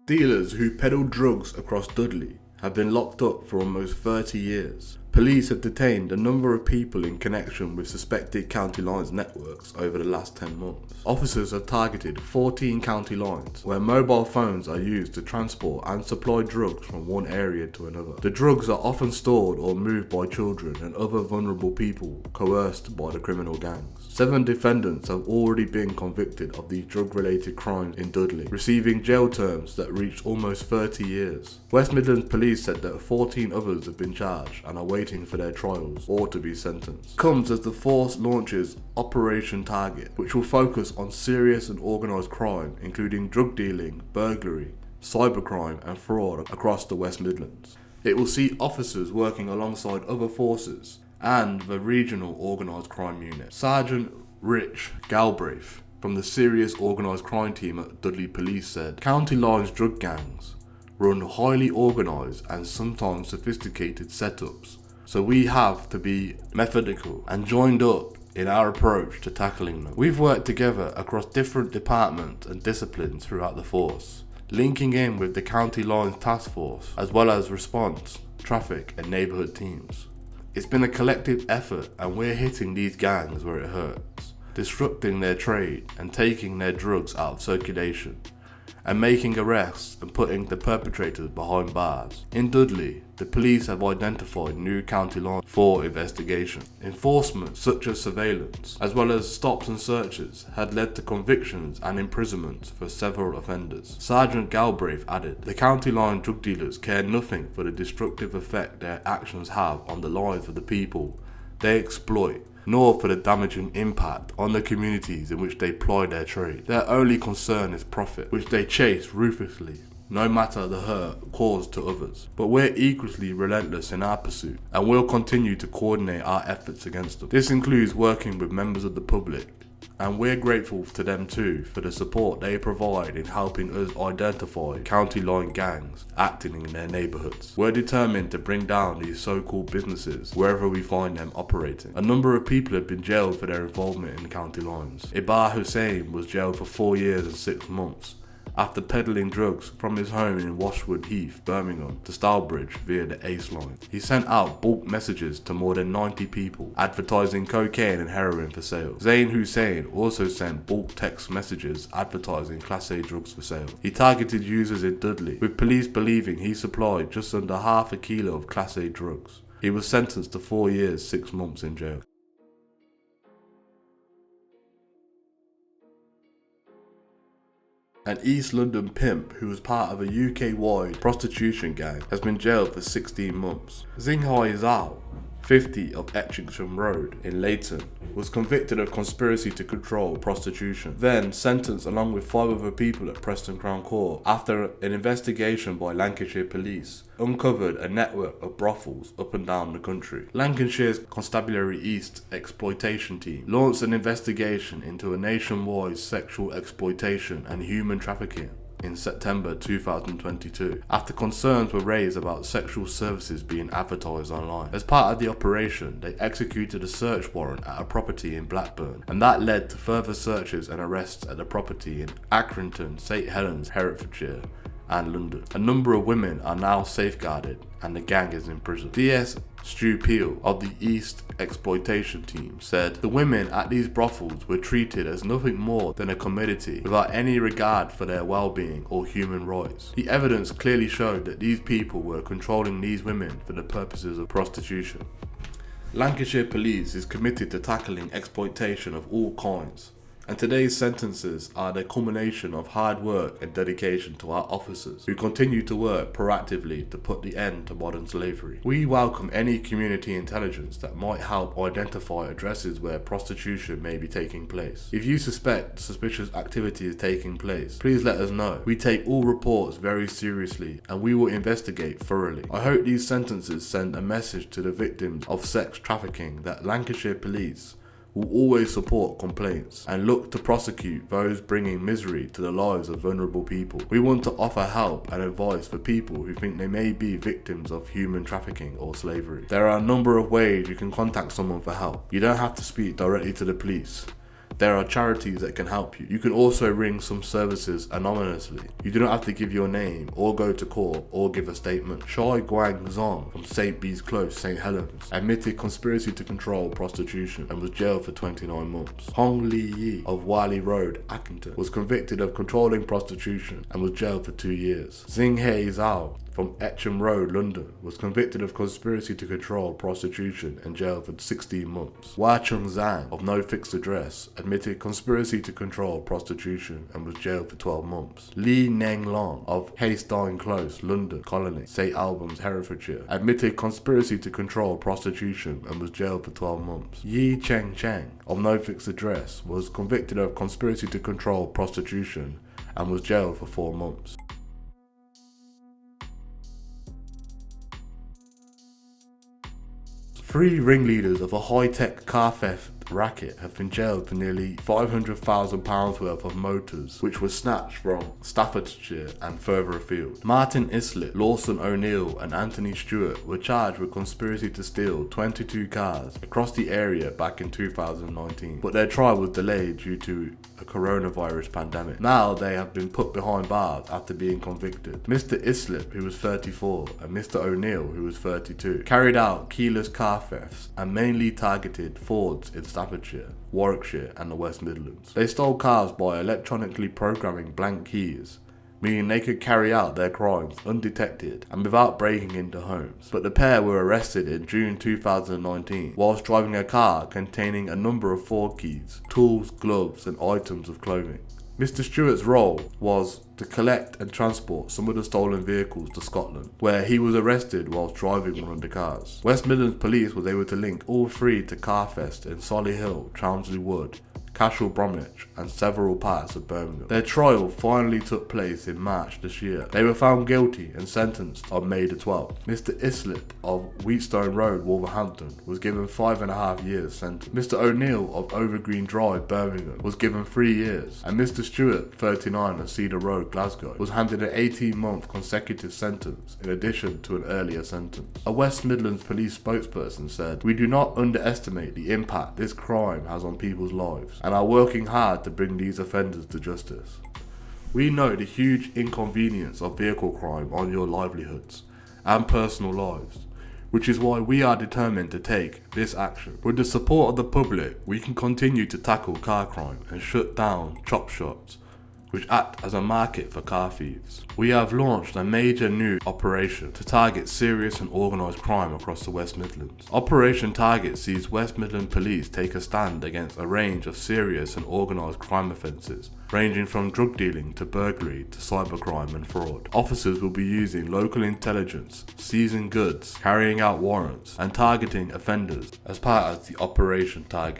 Dealers who peddled drugs across Dudley have been locked up for almost 30 years. Police have detained a number of people in connection with suspected county lines networks over the last 10 months. Officers have targeted 14 county lines where mobile phones are used to transport and supply drugs from one area to another. The drugs are often stored or moved by children and other vulnerable people coerced by the criminal gangs. 7 defendants have already been convicted of these drug-related crimes in Dudley, receiving jail terms that reached almost 30 years. West Midlands Police said that 14 others have been charged and are waiting for their trials or to be sentenced. Comes as the force launches Operation Target, which will focus on serious and organised crime, including drug dealing, burglary, cybercrime and fraud across the West Midlands. It will see officers working alongside other forces and the regional organised crime unit. Sergeant Rich Galbraith from the Serious Organised Crime Team at Dudley Police said, "County lines drug gangs run highly organised and sometimes sophisticated setups, so we have to be methodical and joined up in our approach to tackling them. We've worked together across different departments and disciplines throughout the force, linking in with the County Lines Task Force, as well as response, traffic and neighbourhood teams. It's been a collective effort and we're hitting these gangs where it hurts, disrupting their trade and taking their drugs out of circulation, and making arrests and putting the perpetrators behind bars." In Dudley, the police have identified new county lines for investigation. Enforcement such as surveillance, as well as stops and searches, had led to convictions and imprisonments for several offenders. Sergeant Galbraith added, "The county line drug dealers care nothing for the destructive effect their actions have on the lives of the people they exploit, nor for the damaging impact on the communities in which they ply their trade. Their only concern is profit, which they chase ruthlessly, no matter the hurt caused to others. But we're equally relentless in our pursuit, and we'll continue to coordinate our efforts against them. This includes working with members of the public, and we're grateful to them too for the support they provide in helping us identify county line gangs acting in their neighbourhoods. We're determined to bring down these so-called businesses wherever we find them operating." A number of people have been jailed for their involvement in county lines. Ibar Hussain was jailed for 4 years and 6 months after peddling drugs from his home in Washwood Heath, Birmingham, to Stourbridge via the Ace line. He sent out bulk messages to more than 90 people, advertising cocaine and heroin for sale. Zain Hussain also sent bulk text messages advertising Class A drugs for sale. He targeted users in Dudley, with police believing he supplied just under half a kilo of Class A drugs. He was sentenced to 4 years, 6 months in jail. An East London pimp who was part of a UK-wide prostitution gang has been jailed for 16 months. Xinghai Zhao, 50 of Etchingham Road in Leighton, was convicted of conspiracy to control prostitution, then sentenced along with 5 other people at Preston Crown Court after an investigation by Lancashire Police uncovered a network of brothels up and down the country. Lancashire's Constabulary East Exploitation Team launched an investigation into a nationwide sexual exploitation and human trafficking in September 2022, after concerns were raised about sexual services being advertised online. As part of the operation, they executed a search warrant at a property in Blackburn, and that led to further searches and arrests at the property in Accrington, St Helens, Herefordshire, and London. A number of women are now safeguarded and the gang is in prison. DS Stu Peel of the East Exploitation Team said the women at these brothels were treated as nothing more than a commodity without any regard for their well-being or human rights. The evidence clearly showed that these people were controlling these women for the purposes of prostitution. Lancashire Police is committed to tackling exploitation of all kinds, and today's sentences are the culmination of hard work and dedication to our officers who continue to work proactively to put the end to modern slavery. We welcome any community intelligence that might help identify addresses where prostitution may be taking place. If you suspect suspicious activity is taking place, please let us know. We take all reports very seriously and we will investigate thoroughly. I hope these sentences send a message to the victims of sex trafficking that Lancashire Police will always support complaints and look to prosecute those bringing misery to the lives of vulnerable people. We want to offer help and advice for people who think they may be victims of human trafficking or slavery. There are a number of ways you can contact someone for help. You don't have to speak directly to the police. There are charities that can help you. You can also ring some services anonymously. You do not have to give your name or go to court or give a statement. Chai Guang Zong from St. Bees Close, St. Helens, admitted conspiracy to control prostitution and was jailed for 29 months. Hong Li Yi of Wiley Road, Accrington, was convicted of controlling prostitution and was jailed for 2 years. Xing Hei Zhao from Etcham Road, London, was convicted of conspiracy to control prostitution and jailed for 16 months. Wai Chung Zhang of No Fixed Address admitted conspiracy to control prostitution and was jailed for 12 months. Li Neng Long of Haystine Close, London Colony, St Albans, Herefordshire, admitted conspiracy to control prostitution and was jailed for 12 months. Yi Cheng Cheng of No Fixed Address was convicted of conspiracy to control prostitution and was jailed for 4 months. 3 ringleaders of a high-tech car theft racket have been jailed for nearly £500,000 worth of motors, which were snatched from Staffordshire and further afield. Martin Islip, Lawson O'Neill and Anthony Stewart were charged with conspiracy to steal 22 cars across the area back in 2019, but their trial was delayed due to a coronavirus pandemic. Now they have been put behind bars after being convicted. Mr. Islip, who was 34, and Mr. O'Neill, who was 32, carried out keyless car thefts and mainly targeted Fords in Staffordshire, Warwickshire and the West Midlands. They stole cars by electronically programming blank keys, meaning they could carry out their crimes undetected and without breaking into homes. But the pair were arrested in June 2019 whilst driving a car containing a number of Ford keys, tools, gloves and items of clothing. Mr. Stewart's role was to collect and transport some of the stolen vehicles to Scotland, where he was arrested whilst driving one of the cars. West Midlands Police was able to link all 3 to Carfest in Solihull, Chelmsley Wood, Cashel Bromwich and several parts of Birmingham. Their trial finally took place in March this year. They were found guilty and sentenced on May the 12th. Mr. Islip of Wheatstone Road, Wolverhampton was given 5.5 years sentence. Mr. O'Neill of Overgreen Drive, Birmingham was given 3 years, and Mr. Stewart, 39 of Cedar Road, Glasgow, was handed an 18-month consecutive sentence in addition to an earlier sentence. A West Midlands police spokesperson said, "We do not underestimate the impact this crime has on people's lives and are working hard to bring these offenders to justice. We know the huge inconvenience of vehicle crime on your livelihoods and personal lives, which is why we are determined to take this action. With the support of the public, we can continue to tackle car crime and shut down chop shops which act as a market for car thieves. We have launched a major new operation to target serious and organised crime across the West Midlands. Operation Target sees West Midland Police take a stand against a range of serious and organised crime offences, ranging from drug dealing to burglary to cybercrime and fraud. Officers will be using local intelligence, seizing goods, carrying out warrants and targeting offenders as part of the Operation Target.